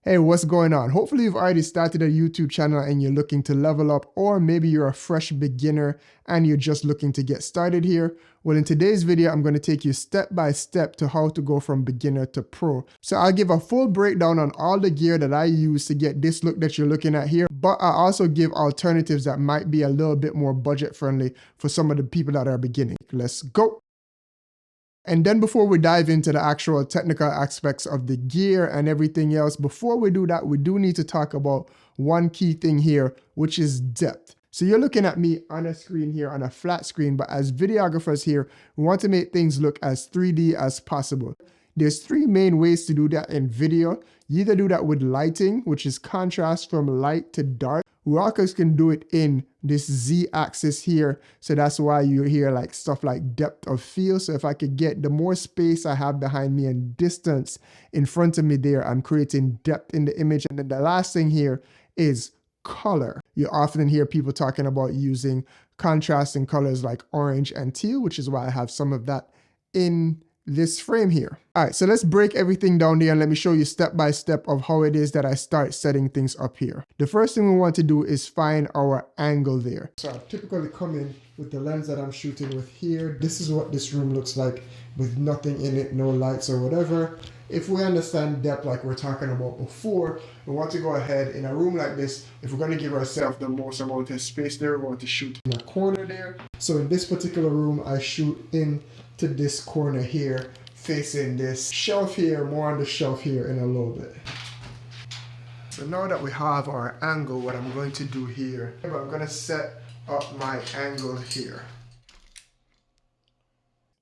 Hey, what's going on? Hopefully you've already started a YouTube channel and you're looking to level up, or maybe you're a fresh beginner and you're just looking to get started here. Well, in today's video, I'm going to take you step by step to how to go from beginner to pro. So I'll give a full breakdown on all the gear that I use to get this look that you're looking at here, but I also give alternatives that might be a little bit more budget friendly for some of the people that are beginning. Let's go. And then before we dive into the actual technical aspects of the gear and everything else, before we do that, we do need to talk about one key thing here, which is depth. So you're looking at me on a screen here, on a flat screen, but as videographers here, we want to make things look as 3D as possible. There's three main ways to do that in video. You either do that with lighting, which is contrast from light to dark. We also can do it in this Z axis here. So that's why you hear like stuff like depth of field. So if I could get the more space I have behind me and distance in front of me there, I'm creating depth in the image. And then the last thing here is color. You often hear people talking about using contrasting colors like orange and teal, which is why I have some of that in this frame here. All right, so let's break everything down there and let me show you step by step of how it is that I start setting things up here. The first thing we want to do is find our angle there. So I typically come in with the lens that I'm shooting with here. This is what this room looks like with nothing in it, no lights or whatever. If we understand depth like we're talking about before, we want to go ahead in a room like this. If we're going to give ourselves the most amount of space there, we want to shoot in a corner there. So in this particular room, I shoot in to this corner here, facing this shelf here, more on the shelf here in a little bit. So now that we have our angle, what I'm going to do here, I'm going to set up my angle here.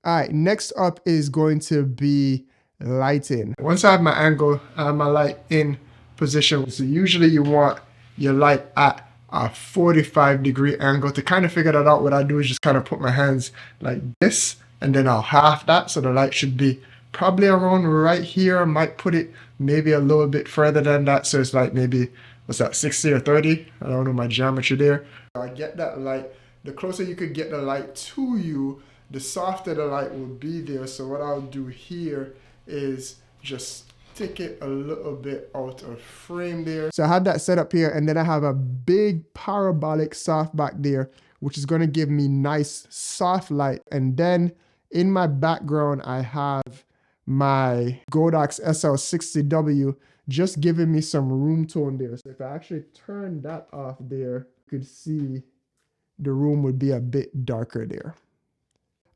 All right, next up is going to be lighting. Once I have my angle, I have my light in position. So usually you want your light at a 45-degree angle. To kind of figure that out, what I do is just kind of put my hands like this, and then I'll half that. So the light should be probably around right here. I might put it maybe a little bit further than that. So it's like maybe, what's that, 60 or 30? I don't know my geometry there. I get that light. The closer you could get the light to you, the softer the light will be there. So what I'll do here is just stick it a little bit out of frame there. So I have that set up here, and then I have a big parabolic softback there, which is going to give me nice soft light. And then in my background, I have my Godox SL60W just giving me some room tone there. So if I actually turn that off there, you could see the room would be a bit darker there.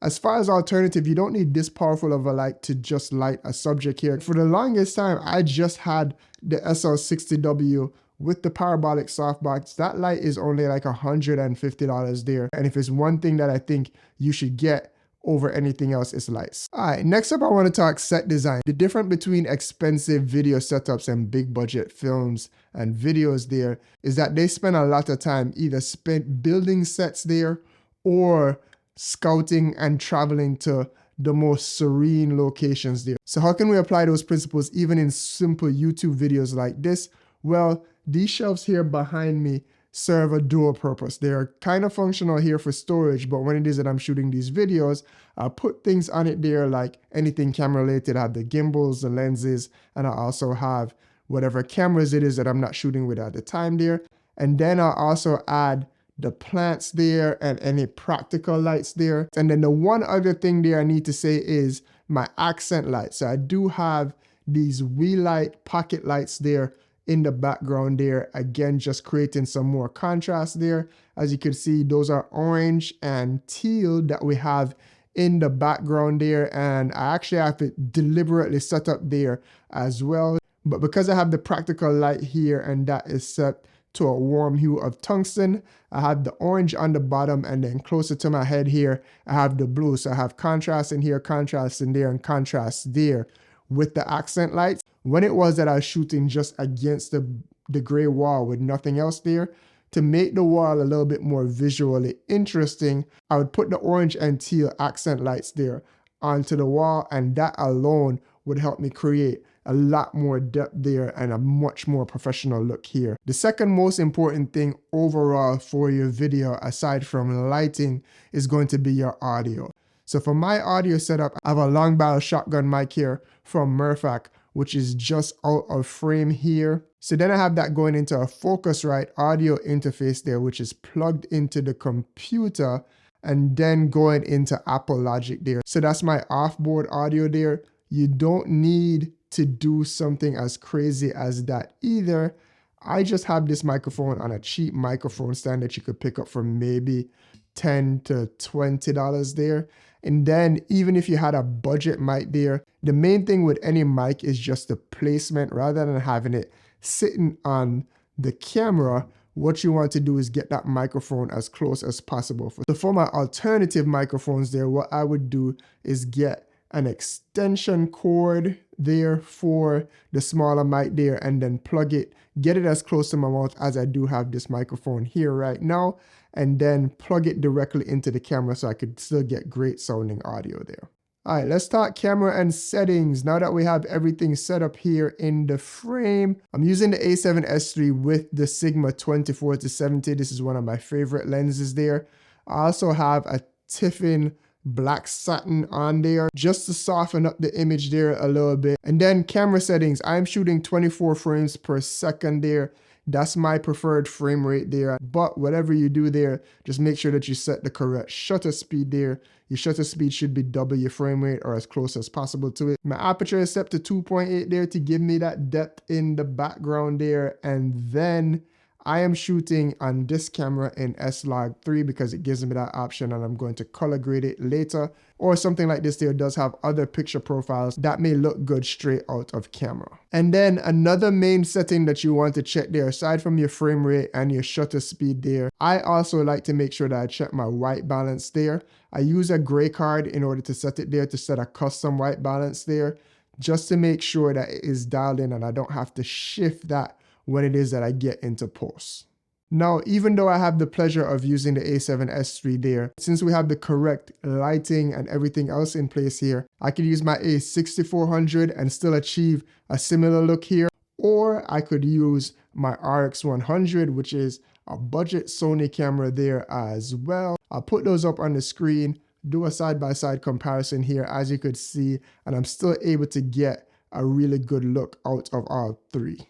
As far as alternative, you don't need this powerful of a light to just light a subject here. For the longest time, I just had the SL60W with the parabolic softbox. That light is only like $150 there. And if it's one thing that I think you should get over anything else, is lights. All right, next up, I want to talk set design. The difference between expensive video setups and big budget films and videos there is that they spend a lot of time either spent building sets there or scouting and traveling to the most serene locations there. So how can we apply those principles even in simple YouTube videos like this? Well, these shelves here behind me serve a dual purpose. They're kind of functional here for storage, but when it is that I'm shooting these videos, I'll put things on it there like anything camera related. I have the gimbals, the lenses, and I also have whatever cameras it is that I'm not shooting with at the time there. And then I'll also add the plants there and any practical lights there. And then the one other thing there I need to say is my accent light. So I do have these Wii-Light pocket lights there in the background there. Again, just creating some more contrast there. As you can see, those are orange and teal that we have in the background there. And I actually have it deliberately set up there as well. But because I have the practical light here and that is set to a warm hue of tungsten, I have the orange on the bottom, and then closer to my head here, I have the blue. So I have contrast in here, contrast in there, and contrast there with the accent lights. When it was that I was shooting just against the gray wall with nothing else there, to make the wall a little bit more visually interesting, I would put the orange and teal accent lights there onto the wall, and that alone would help me create a lot more depth there and a much more professional look here. The second most important thing overall for your video, aside from lighting, is going to be your audio. So for my audio setup, I have a long barrel shotgun mic here from Murphac which is just out of frame here. So then I have that going into a Focusrite audio interface there, which is plugged into the computer and then going into Apple Logic there. So that's my offboard audio there. You don't need to do something as crazy as that either. I just have this microphone on a cheap microphone stand that you could pick up for maybe $10 to $20 there. And then even if you had a budget mic there, the main thing with any mic is just the placement rather than having it sitting on the camera. What you want to do is get that microphone as close as possible. So for my alternative microphones there, what I would do is get an extension cord there for the smaller mic there and then plug it, get it as close to my mouth as I do have this microphone here right now, and then plug it directly into the camera so I could still get great sounding audio there. All right, let's talk camera and settings. Now that we have everything set up here in the frame, I'm using the A7S III with the Sigma 24-70. This is one of my favorite lenses there. I also have a Tiffin black satin on there just to soften up the image there a little bit. And then camera settings, I'm shooting 24 frames per second there. That's my preferred frame rate there. But whatever you do there, just make sure that you set the correct shutter speed there. Your shutter speed should be double your frame rate or as close as possible to it. My aperture is set to 2.8 there to give me that depth in the background there. And then I am shooting on this camera in S-Log3 because it gives me that option, and I'm going to color grade it later. Or something like this there does have other picture profiles that may look good straight out of camera. And then another main setting that you want to check there, aside from your frame rate and your shutter speed there, I also like to make sure that I check my white balance there. I use a gray card in order to set it there, to set a custom white balance there, just to make sure that it is dialed in and I don't have to shift that when it is that I get into post. Now, even though I have the pleasure of using the A7S III there, since we have the correct lighting and everything else in place here, I could use my A6400 and still achieve a similar look here. Or I could use my RX100, which is a budget Sony camera there as well. I'll put those up on the screen, do a side-by-side comparison here as you could see, and I'm still able to get a really good look out of all three.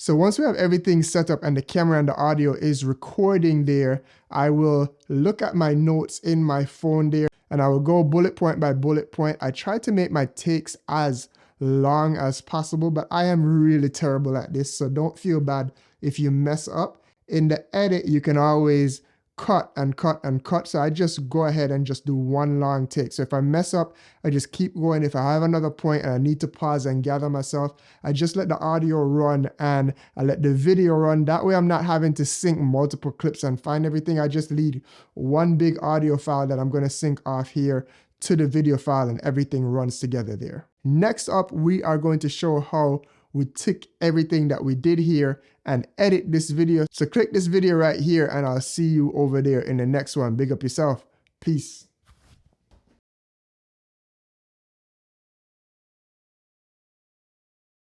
So once we have everything set up and the camera and the audio is recording there, I will look at my notes in my phone there and I will go bullet point by bullet point. I try to make my takes as long as possible, but I am really terrible at this, so don't feel bad if you mess up. In the edit, you can always cut and cut and cut. So I just go ahead and just do one long take. So if I mess up, I just keep going. If I have another point and I need to pause and gather myself, I just let the audio run and I let the video run. That way I'm not having to sync multiple clips and find everything. I just lead one big audio file that I'm going to sync off here to the video file and everything runs together there. Next up, we are going to show how we tick everything that we did here and edit this video. So click this video right here and I'll see you over there in the next one. Big up yourself. Peace.